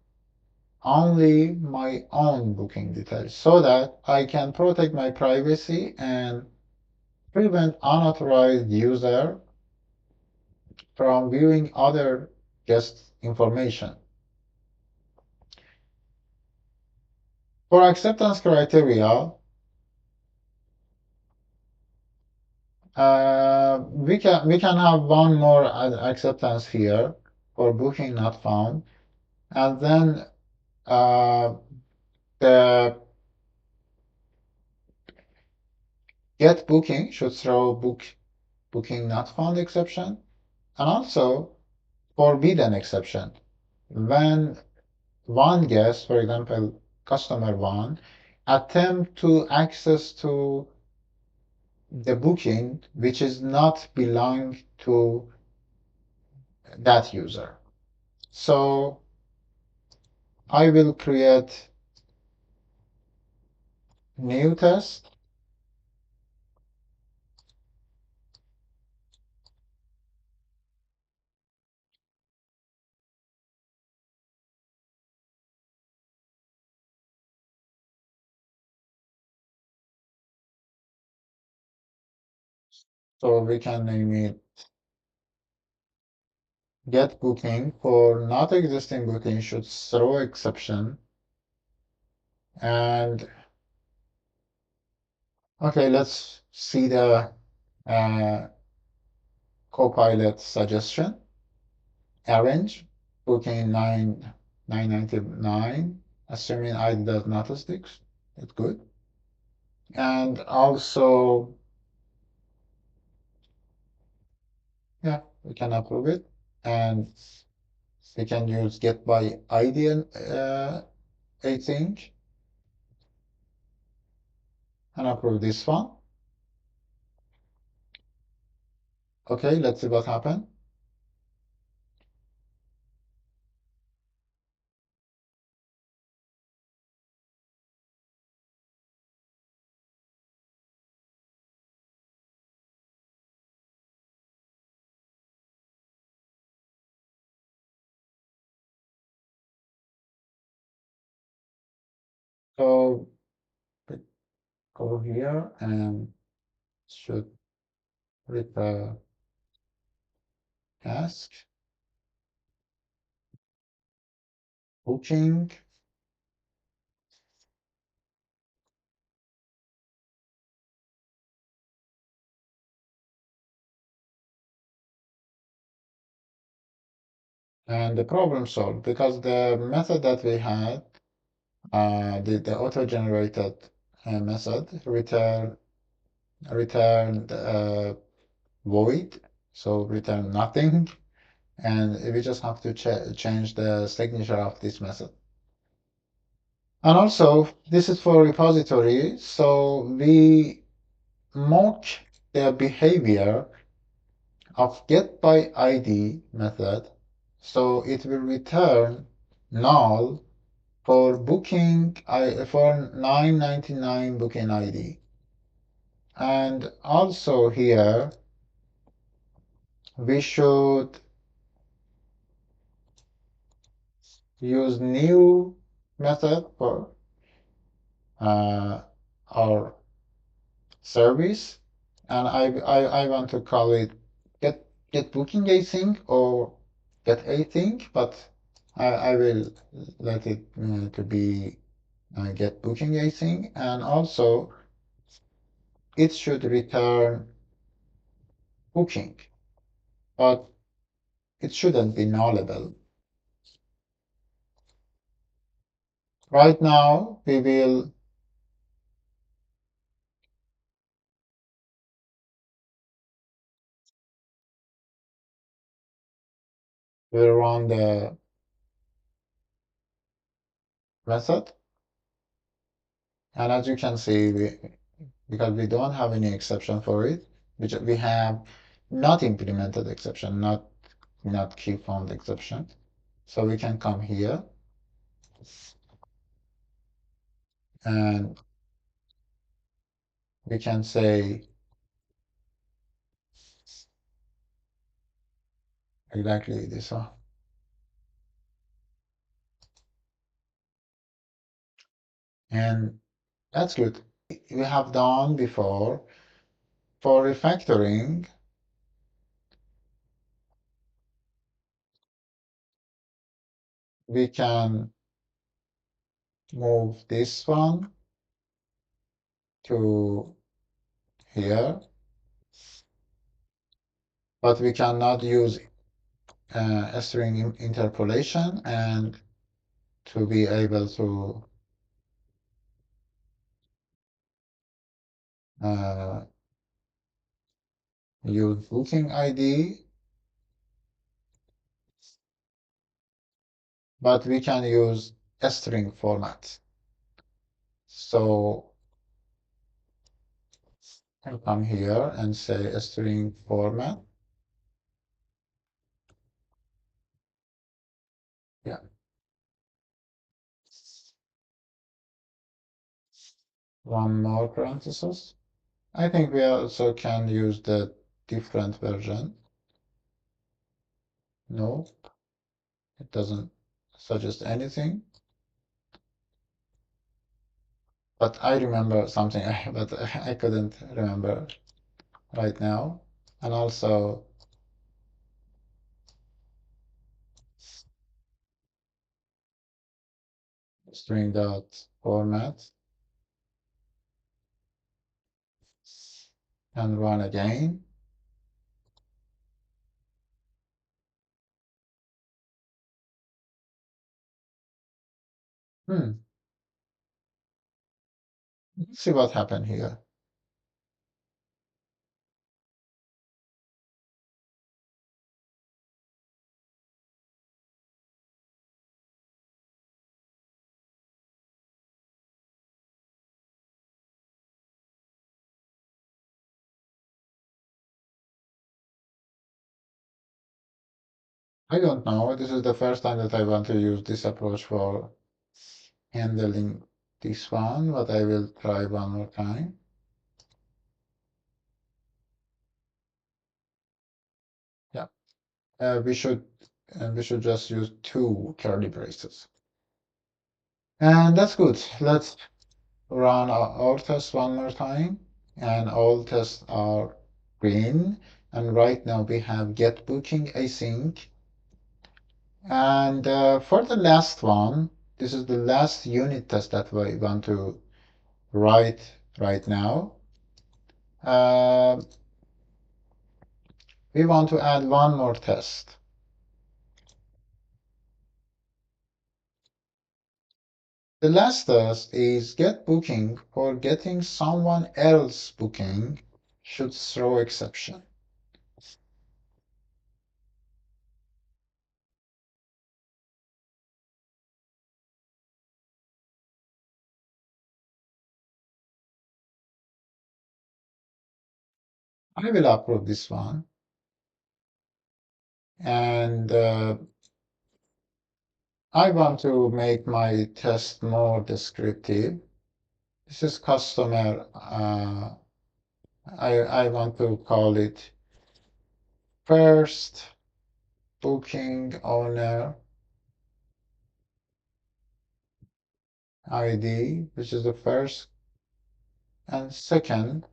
A: only my own booking details so that I can protect my privacy and prevent unauthorized user from viewing other guests' information. For acceptance criteria, we can have one more acceptance here for booking not found, and then the get booking should throw booking not found exception, and also forbidden exception. When one guest, for example, customer one, attempt to access to the booking which is not belong to that user. So I will create new test. So we can name it get booking. For not existing booking should throw exception. And okay, let's see the uh, Copilot suggestion. Arrange booking 999, assuming ID does not stick. It's good. And also, yeah, we can approve it. And we can use get by ID async and approve this one. Okay, let's see what happens. So we go here and should repair task, booking, and the problem solved because the method that we had, the auto-generated method returned void, so return nothing, and we just have to change the signature of this method. And also, this is for repository, so we mock the behavior of get by ID method, so it will return null for booking for 999 booking ID. And also here we should use new method for our service, and I want to call it get booking async or get async, but I will let it to be get booking async, and also it should return booking, but it shouldn't be nullable. Right now we will run the method, and as you can see, because we don't have any exception for it, which we have not implemented exception, not key found exception. So we can come here and we can say exactly this one. And that's good. We have done before for refactoring. We can move this one to here, but we cannot use a string interpolation, and to be able to uh, use booking ID, but we can use a string format. So I'll come here and say a string format. Yeah. One more parenthesis. I think we also can use the different version. No, it doesn't suggest anything. But I remember something, but I couldn't remember right now. And also string dot format and run again. Let's see what happened here. I don't know. This is the first time that I want to use this approach for handling this one, but I will try one more time. Yeah, we should just use two curly braces, and that's good. Let's run our test one more time, and all tests are green. And right now we have get booking async. And for the last one, this is the last unit test that we want to write right now. Uh, we want to add one more test. The last test is get booking for getting someone else booking should throw exception. I will approve this one. And I want to make my test more descriptive. This is customer. I want to call it first booking owner ID, which is the first, and second,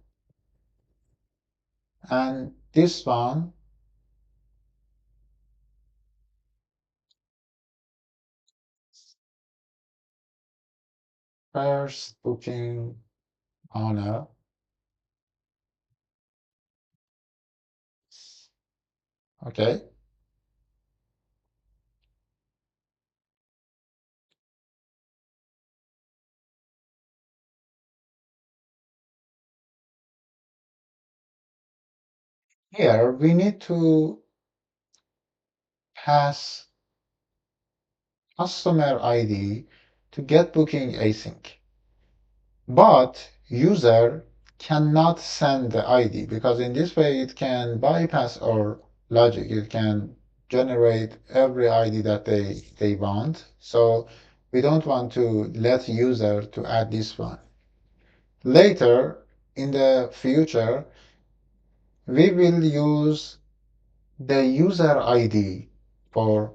A: and this one first booking owner. Okay. Here we need to pass customer ID to get booking async. But user cannot send the ID because in this way it can bypass our logic. It can generate every ID that they want. So we don't want to let user to add this one. Later in the future, we will use the user ID for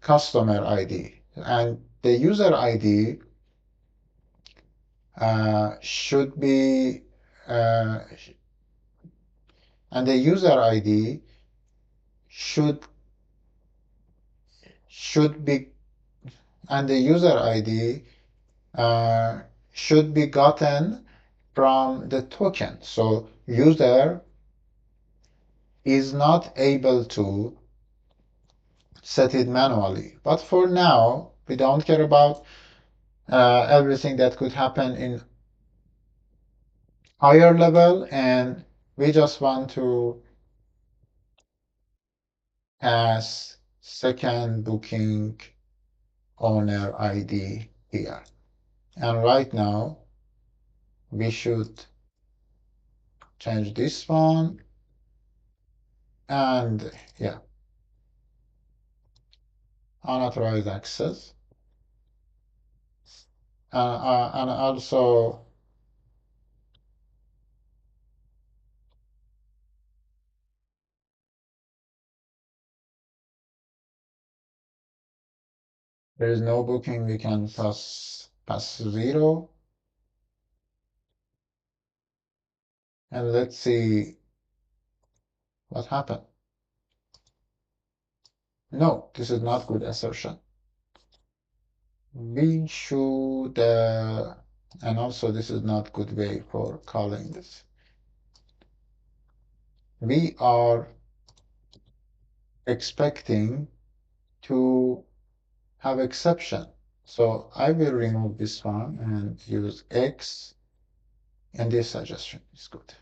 A: customer ID. And the user ID should be uh, and the user ID should be and the user ID uh, should be gotten from the token. So user is not able to set it manually. But for now, we don't care about everything that could happen in higher level, and we just want to pass second booking owner ID here. And right now, we should change this one, and yeah, unauthorized access, and also there is no booking. We can pass 0, and let's see what happened. No, this is not good assertion. We should, and also this is not good way for calling this. We are expecting to have exception. So I will remove this one and use X, and this suggestion is good.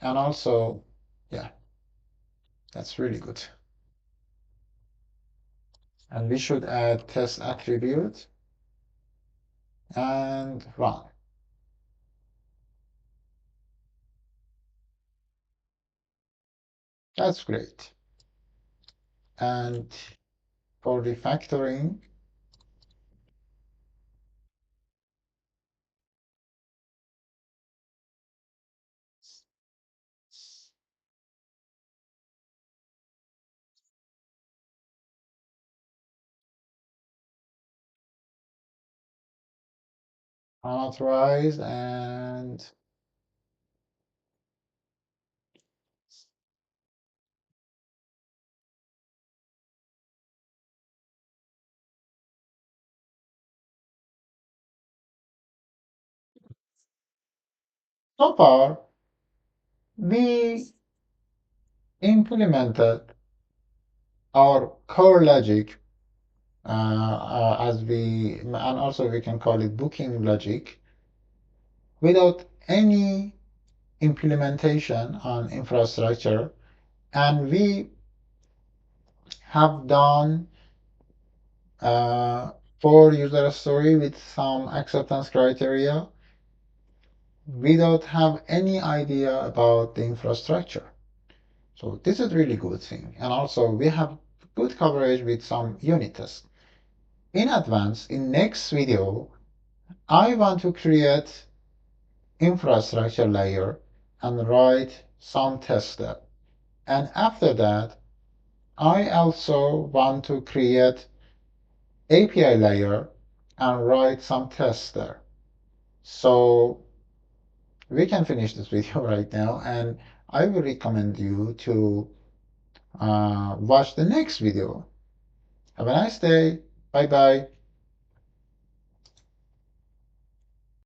A: And also, yeah, that's really good. And we should add test attribute and run. That's great. And for refactoring, unauthorized, and so far we implemented our core logic, and also we can call it booking logic, without any implementation on infrastructure. And we have done for user story with some acceptance criteria without have any idea about the infrastructure. So this is really good thing. And also we have good coverage with some unit tests. In advance, in next video, I want to create infrastructure layer and write some test there. And after that, I also want to create API layer and write some tests there. So we can finish this video right now, and I will recommend you to watch the next video. Have a nice day. Bye bye.